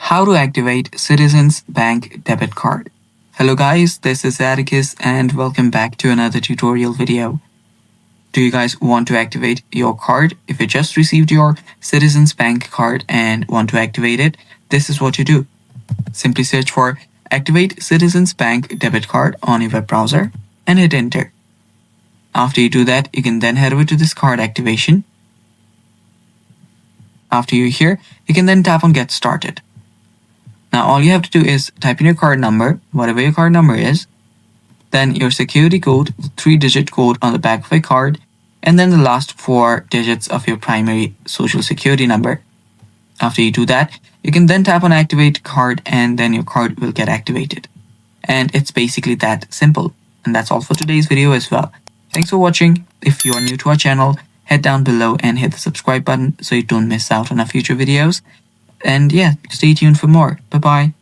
How to activate Citizens Bank debit card. Hello guys, this is Atticus and welcome back to another tutorial video. Do you guys want to activate your card? If you just received your Citizens Bank card and want to activate it, this is what you do. Simply search for Activate Citizens Bank debit card on your web browser and hit enter. After you do that, you can then head over to this card activation. After you're here, you can then tap on Get Started. Now all you have to do is type in your card number, whatever your card number is, then your security code, the 3-digit code on the back of your card, and then the last 4 digits of your primary social security number. After you do that, you can then tap on Activate Card and then your card will get activated. And it's basically that simple. And that's all for today's video as well. Thanks for watching. If you are new to our channel, head down below and hit the subscribe button so you don't miss out on our future videos. And yeah, stay tuned for more. Bye bye.